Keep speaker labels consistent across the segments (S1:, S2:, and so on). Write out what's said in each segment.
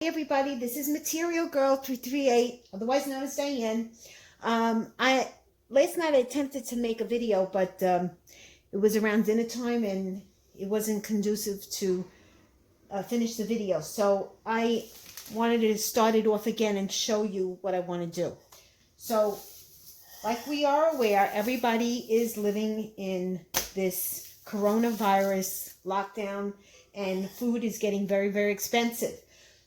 S1: Hey everybody, this is Material Girl 338, otherwise known as Diane. Last night I attempted to make a video, but it was around dinner time and it wasn't conducive to finish the video. So I wanted to start it off again and show you what I want to do. So, like we are aware, everybody is living in this coronavirus lockdown and food is getting very, very expensive.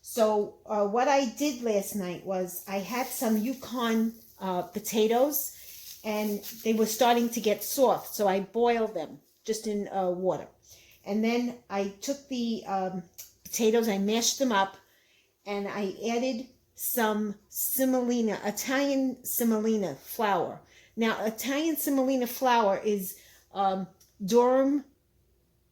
S1: So what I did last night was I had some Yukon potatoes and they were starting to get soft. So I boiled them just in water. And then I took the potatoes, I mashed them up, and I added some semolina, Italian semolina flour. Now, Italian semolina flour is durum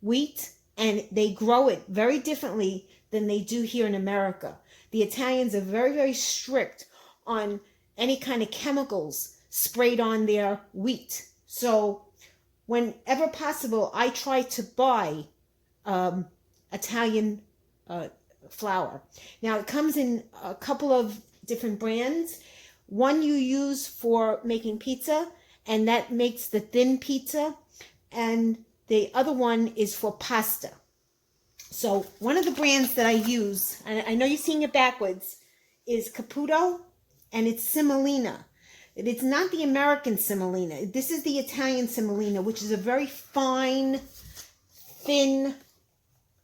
S1: wheat, and they grow it very differently than they do here in America. The Italians are very, very strict on any kind of chemicals sprayed on their wheat. So whenever possible, I try to buy Italian flour. Now it comes in a couple of different brands. One you use for making pizza, and that makes the thin pizza, and the other one is for pasta. So one of the brands that I use, and I know you're seeing it backwards, is Caputo, and it's semolina. It's not the American semolina. This is the Italian semolina, which is a very fine, thin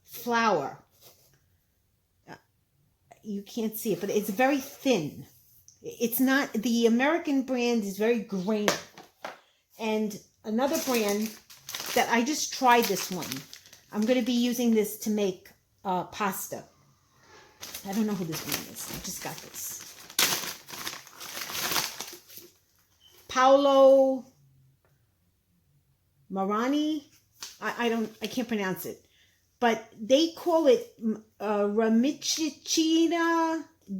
S1: flour. You can't see it, but it's very thin. It's not, the American brand is very grainy. And another brand that I just tried this one. I'm going to be using this to make pasta. I don't know who this one is. I just got this. Paolo Marani. I can't pronounce it. But they call it Ramicina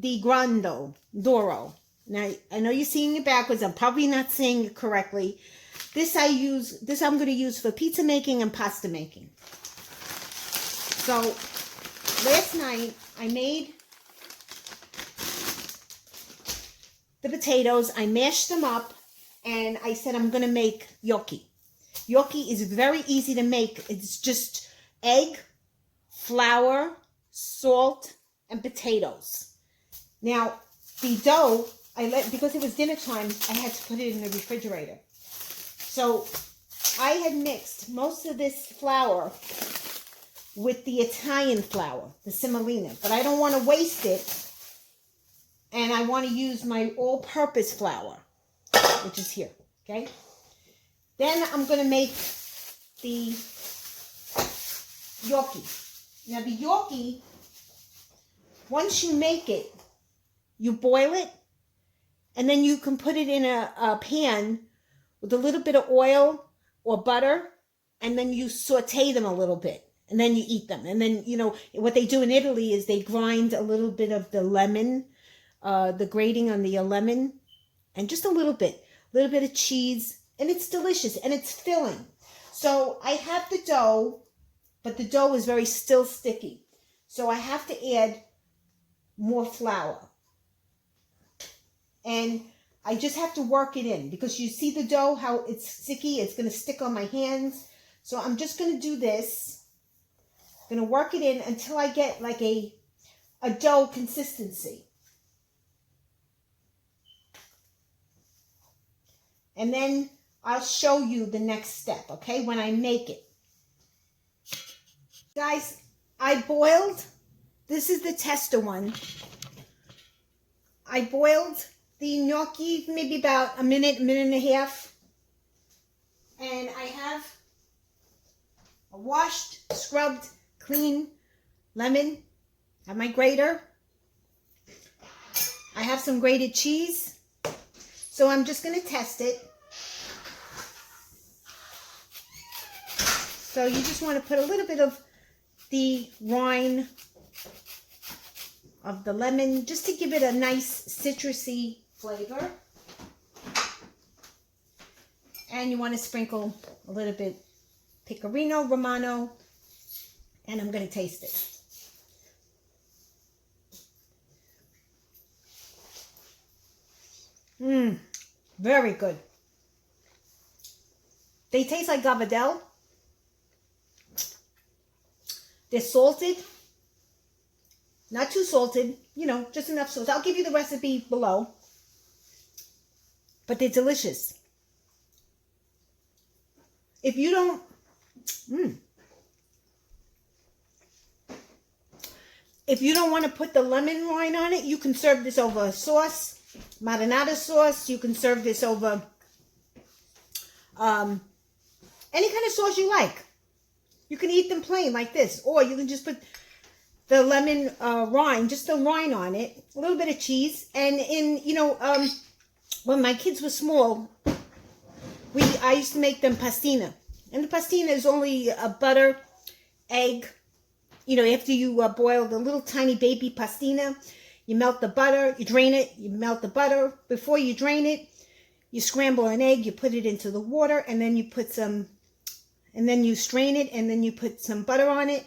S1: di Doro. Now, I know you're seeing it backwards. I'm probably not saying it correctly. This I'm going to use for pizza making and pasta making. So, last night, I made the potatoes, I mashed them up, and I said I'm going to make gnocchi. Gnocchi is very easy to make. It's just egg, flour, salt, and potatoes. Now, the dough, because it was dinner time, I had to put it in the refrigerator. So, I had mixed most of this flour with the Italian flour, the semolina, but I don't want to waste it, and I want to use my all-purpose flour, which is here, okay? Then I'm going to make the gnocchi. Now the gnocchi, once you make it, you boil it, and then you can put it in a pan with a little bit of oil or butter, and then you saute them a little bit. And then you eat them. And then, you know, what they do in Italy is they grind a little bit of the lemon, the grating on the lemon, and just a little bit of cheese. And it's delicious. And it's filling. So I have the dough, but the dough is very still sticky. So I have to add more flour. And I just have to work it in. Because you see the dough, how it's sticky. It's going to stick on my hands. So I'm just going to do this. Going to work it in until I get like a dough consistency. And then I'll show you the next step, okay, when I make it. Guys, I boiled, this is the tester one. I boiled the gnocchi maybe about a minute and a half. And I have a washed, scrubbed, clean lemon. I have my grater. I have some grated cheese. So I'm just going to test it. So you just want to put a little bit of the rind of the lemon just to give it a nice citrusy flavor. And you want to sprinkle a little bit Pecorino Romano. And I'm going to taste it. Very good. They taste like gavadel. They're salted. Not too salted, you know, just enough salt. I'll give you the recipe below. But they're delicious. If you don't, if you don't want to put the lemon rind on it, you can serve this over a sauce, marinara sauce. You can serve this over any kind of sauce you like. You can eat them plain like this, or you can just put the lemon rind, just the rind on it, a little bit of cheese, and when my kids were small, I used to make them pastina, and the pastina is only a butter, egg. You know, after you boil the little tiny baby pastina, you melt the butter, you drain it, you melt the butter. Before you drain it, you scramble an egg, you put it into the water, and then you put some, and then you strain it, and then you put some butter on it,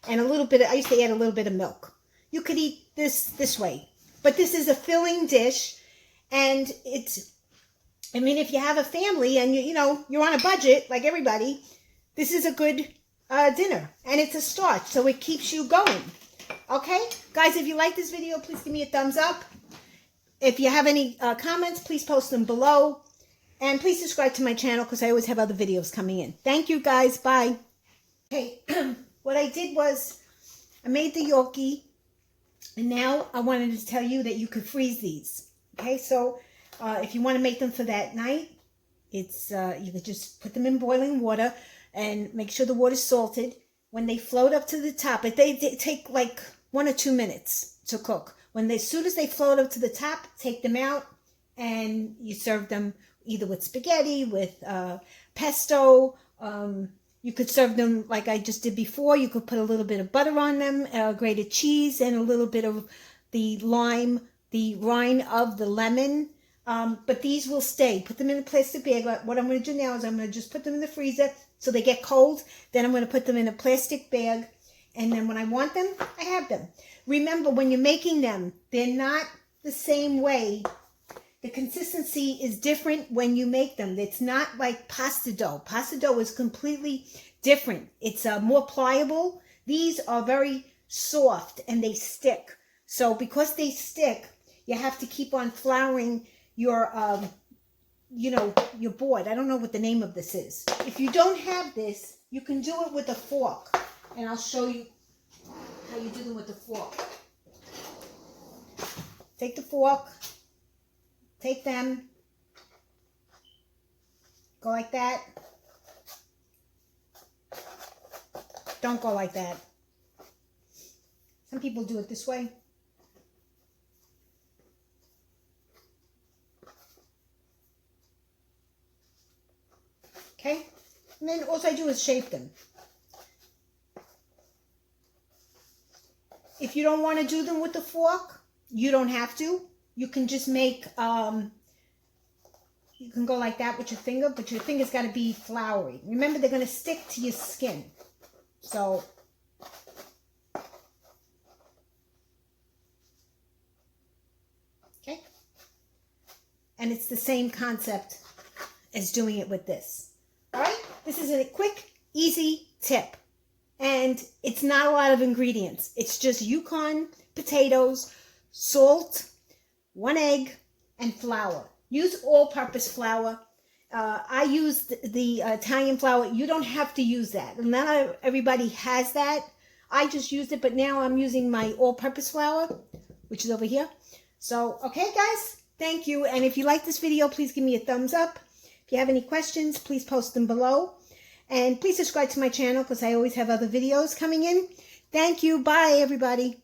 S1: and a little bit of, I used to add a little bit of milk. You could eat this way, but this is a filling dish, and it's, I mean, if you have a family and you're on a budget like everybody, this is a good dinner, and it's a start, so it keeps you going. Okay, guys, if you like this video, please give me a thumbs up. If you have any comments, please post them below, and please subscribe to my channel because I always have other videos coming in. Thank you, guys. Bye. Okay, what I did was I made the gnocchi, and now I wanted to tell you that you could freeze these. Okay, so if you want to make them for that night, it's you could just put them in boiling water and make sure the water's salted. When they float up to the top, they take like 1 or 2 minutes to cook. As soon as they float up to the top, take them out, and you serve them either with spaghetti, with pesto. You could serve them like I just did before. You could put a little bit of butter on them, grated cheese, and a little bit of the lime, the rind of the lemon. But these will stay. Put them in a plastic bag. What I'm going to do now is I'm going to just put them in the freezer so they get cold. Then I'm going to put them in a plastic bag. And then when I want them, I have them. Remember, when you're making them, they're not the same way. The consistency is different when you make them. It's not like pasta dough. Pasta dough is completely different. It's more pliable. These are very soft and they stick. So because they stick, you have to keep on flouring your, your board. I don't know what the name of this is. If you don't have this, you can do it with a fork. And I'll show you how you do them with the fork. Take the fork. Take them, go like that. Don't go like that. Some people do it this way. Okay? And then all I do is shape them. If you don't want to do them with the fork, you don't have to. You can just make, you can go like that with your finger, but your finger's got to be floury. Remember, they're going to stick to your skin. So, okay. And it's the same concept as doing it with this. All right? This is a quick, easy tip. And it's not a lot of ingredients. It's just Yukon potatoes, salt, 1 egg, and flour. Use all-purpose flour. I use the Italian flour. You don't have to use that. Not everybody has that. I just used it, but now I'm using my all-purpose flour, which is over here. So, okay, guys, thank you. And if you like this video, please give me a thumbs up. If you have any questions, please post them below. And please subscribe to my channel because I always have other videos coming in. Thank you. Bye, everybody.